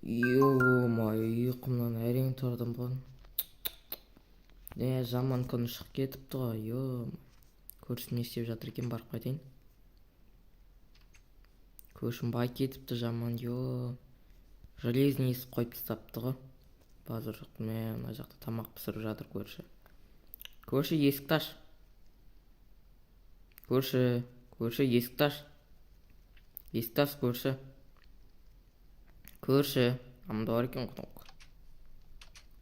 Ё-моё, ұйқымнан әрең тұрдым ғой. Жаман күн шығып кетіпті ғой. Көрші не істеп жатыр екен, барып қайтайын. Көршім бай кетіпті жаман. Железный есік қойып тастапты ғой. Базар жоқ. Мына жақта тамақ пісіріп жатыр көрші. Көрші, есікті аш. Көрші, есікті аш. Есікті аш, көрші. Көрші, амда бар екен ғой.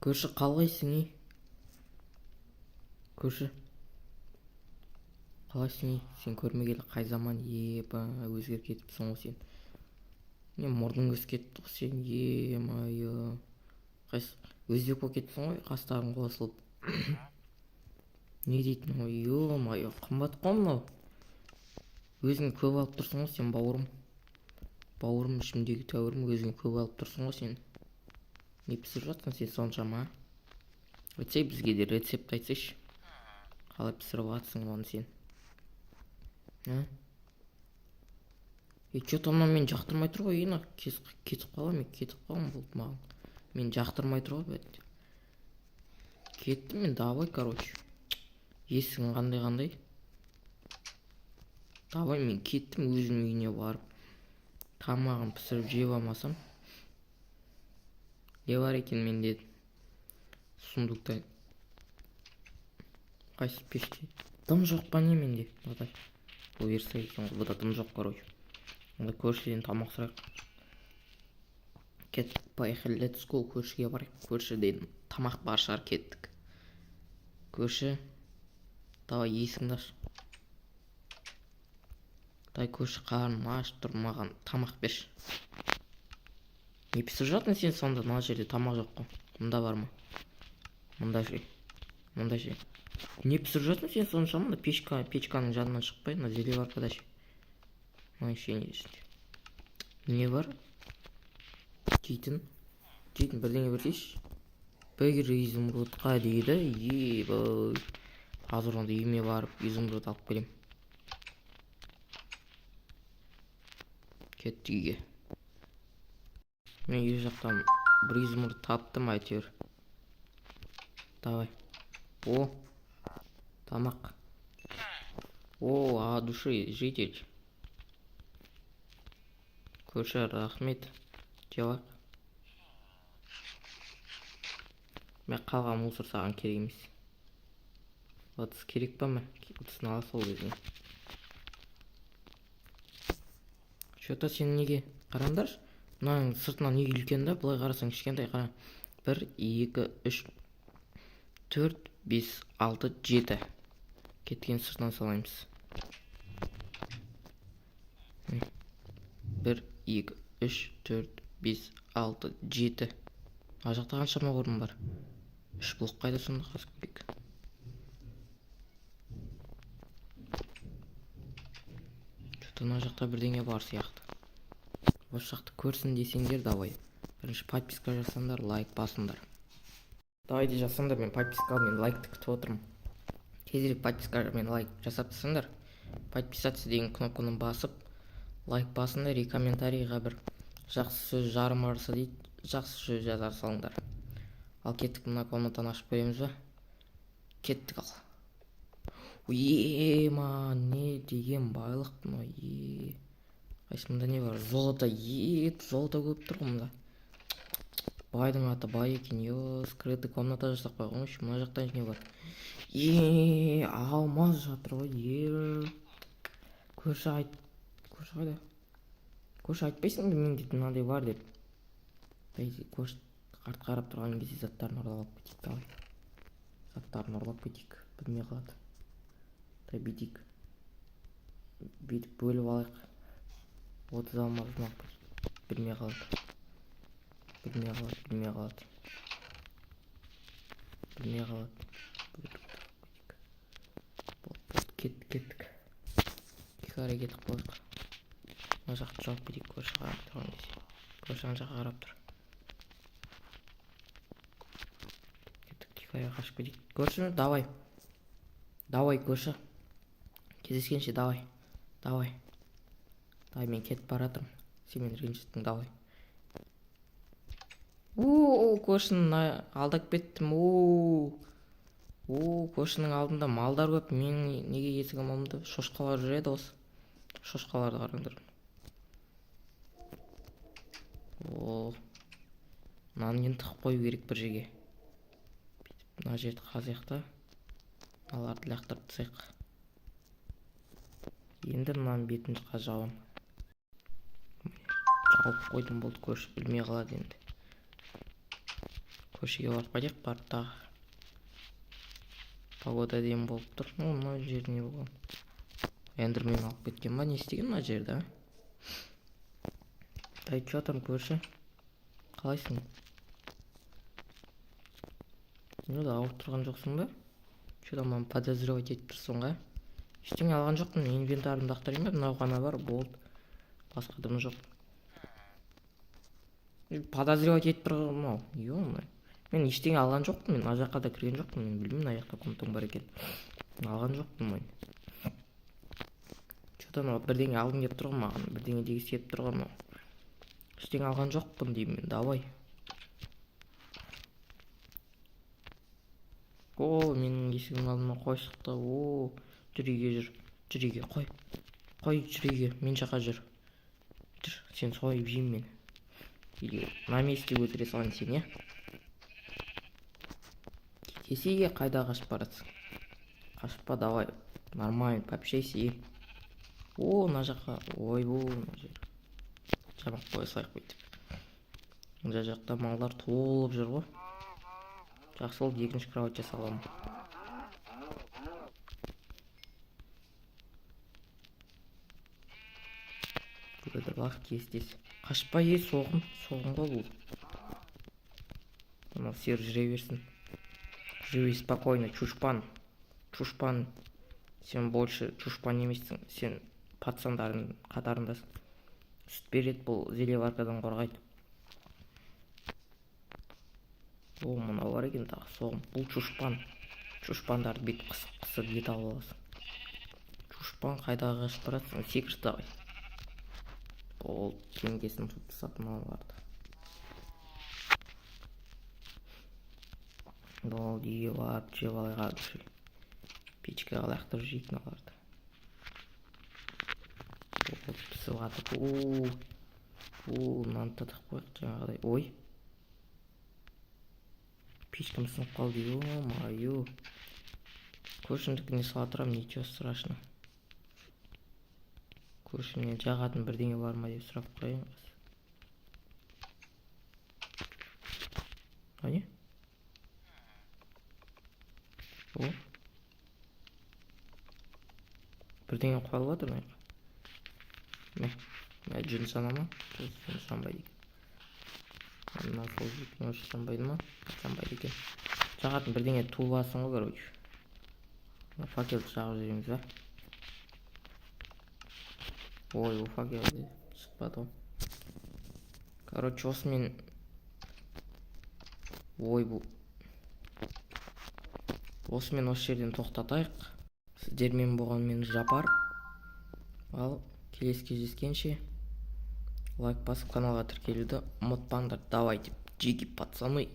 Көрші, қалғайсың, Көрші, қалайсың, Сен көрмегелі қай заман, өзгеріп кетіпсің ғой сен. Мұрның өсіп кетті ғой сен, майы. Өзбек болып кетіпсің ғой, қастарың қосылып. Не дейтін ғой, майы, қымбат қой мынау. Өзің көп алып тұрсың ғой сен, бауырым. Бауырым, ішімдегі тәуірім, өзің көп алып тұрсың ғой сен. Не пісіріп жатсың сен соншама? Өтсей, бізге де рецепт айтсайшы. Қалай пісіріп жатсың оны сен? Че-то мына мен жақтырмай тұр ғой, кетіп қалам болды маған. Мен жақтырмай тұр ғой, бәді. Кеттім мен, давай, короче. Есігін қандай. Давай, мен кеттім өзім үйіне барып. Тамағын пісіріп жеп алмасам. Не бар екен менде? Сундукта. Қайсы пеште? Дым жоқ па не менде? Бұл ерсі екен ғой, бұда дым жоқ, короче. Онда көршіден тамақ сұрайық. Кеттік, поехали, let's go, көршіге барайық. Көршіден тамақ бар шығар, кеттік. Көрші, давай есіңді аш. Көрші, қарным аш тұр, маған тамақ берші. Не пісіріп жатсың сен сонда? Мына жерде тамақ жоқ қой. Мұнда бар ма? Мұнда ше. Не пісіріп жатсың сен сонша? Мұнда печканың жанынан шықпай, мына зелеваркада ше. Не бар? Жейтін бірдеңе берсейші. Бір изумрудқа дейді. Қазір онда үйіме барып изумруд алып келем. Кетті үйге. Мен үй жақтан бір изумруд таптым әйтеуір. Давай. Тамақ. От души житель. Көрші, рахмет. Жауап. Мен қалған мусор саған керек емес. Отыз керек па ма? Отызын ала сол өзіне. Что-то сен неге? Қараңдаршы. Мынаның сыртынан неге үлкен да? Бұлай қарасаң кішкентай, қара. 1, 2, 3, 4, 5, 6, 7. Кеткен сыртынан салаймыз. 1, 2, 3, 4, 5, 6, 7. Ар жақта қаншама орын бар? 3 блок қайда сонда қазып керек? Мына жақта бірдеңе бар сияқты. Осы жақты көрсін десеңдер, давай. Бірінші подписка жасаңдар, лайк басыңдар. Давайте жасаңдар, мен подписка мен лайкты күтіп отырмын. Тезірек подписка мен лайк жасап тастаңдар. Подписаться деген кнопканы басып, лайк басыңдар, и комментарийға бір жақсы сөз жарымарса дейді, жақсы сөз жазар салыңдар. Ал кеттік, мына комнатаны ашып көреміз ба? Кеттік ал. Не деген байлық мынау. Қайсымда не бар? Золото. Золото көп тұр ғой мұнда. Байдың аты бай екен. Скрытый комната жасап қойған. Мына жақта не бар? Алмаз жатыр ғой. Көрші қайда? Көрші айтпайсың ба мен дейтін мынандай бар деп? Көрші қарт қарап тұрған кезде заттарын ұрлап кетейік. Давай. Заттарын ұрлап кетейік. Білмей қалады. Бүйтейік. Бүйтіп бөліп алайық. 30 алмазын білмей қалады. Кеттік. Екі әрекет қылдық. Мына жақты жауып кетейік. Көрші қарап тұрған кезде. Көрші ана жаққа қарап тұр. Кеттік, тихая қашып кетейік. Көрші, давай көрші. Кездескенше, давай. Мен кетіп баратырмын. Сен мені ренжіттің, давай. Көршінің алдап кеттім. Көршінің алдында малдар көп. Менің неге есігім алдында шошқалар жүреді осы. Шошқаларды қараңдар. Мынаны енді тығып қою керек бір жерге. Мына жерді қазайық та. Мыналарды лақтырып тастайық. Енді мынаның бетін жауам. Жауып қойдым, болды, көрші білмей қалады енді. Көршіге барып қайтайық, барып тағы. Погода дейін болып тұр. Мына жер не болған? Эндермен алып кеткен ба? Не істеген мына жерді, а? Айтып жатырмын, көрші. Қалайсың? Неде ауырып тұрған жоқсың ба? Что-то маған подозревать етіп тұрсың ғой. Ештеңе алған жоқпын, инвентарымды ақтарайын ба? Мынау ғана бар, болды. Басқа дым жоқ. Подозревать етіп тұрған мынау. Ё-моё. Мен ештеңе алған жоқпын, мен ана жаққа да кірген жоқпын, мен білмеймін ана жақта комнатаң бар екен. Алған жоқпын мен. Что-то мынау бірдеңе алғым келіп тұрған маған, бірдеңе дегісі келіп тұрған мынау. Ештеңе алған жоқпын деймін мен, давай. Менің есігімнің алдына қой шықты. Жүр үйге, жүр үйге, қой жүр үйге, мен жаққа жүр. Сен сойып жеймін мен. Или на месте өлтіре салайын сен, я? Кетесіге қайда қашып барасың? Қашпа, давай. Нормально, пообщайся и. Мына жаққа, мына жер. Жамап қоя салайық бүйтіп. Мына жақта малдар толып жүр ғой. Жақсы болды, екінші кровать жасаламын. Бұдырлақ кестес. Қашпа, соғым ғой бұл. Мына сер жүре берсін. Живи спокойно, чушпан. Сен больше чушпан емессің. Сен пацандардың қатарындасың. Сүт береді, бұл зелеваркадан қорғайды. Мынау бар екен тағы соғым. Бұл чушпан. Чушпандарды бүйтіп қысып ет алып аласың. Чушпан қайдағы қашып барасың? Секірші давай. Ол кеңгесін тұтып тастап мыналарды. Бол үйге барып жеп алайық абыржи. Печкаға лақтырып жейік мыналарды. Пісіп жатыр. Мынаны татып қояйық жаңағыдай. Ой. Печкам сынып қалды. Ё-моё. Көршімдікіне сала тұрамын, ничего страшно. Көршімнен жағатын бірдеңе бар ма деп сұрап қояйын. Не? Бірдеңе қойылып жатыр ма? Мә, жүн сана ма? Жүн санбайды екен. Мына сол жүн санбайды ма? Санбайды екен. Жағатын бірдеңе туыласың ғой, короче. Факелді жағып жібереміз ба? Ой, факелді шықпады ғой. Короче, осымен осымен осы жерден тоқтатайық. Сіздермен болған мен Жапар. Ал келесі кездескенше лайк басып каналға тіркелуді ұмытпаңдар. Давайте, джиги пацаны.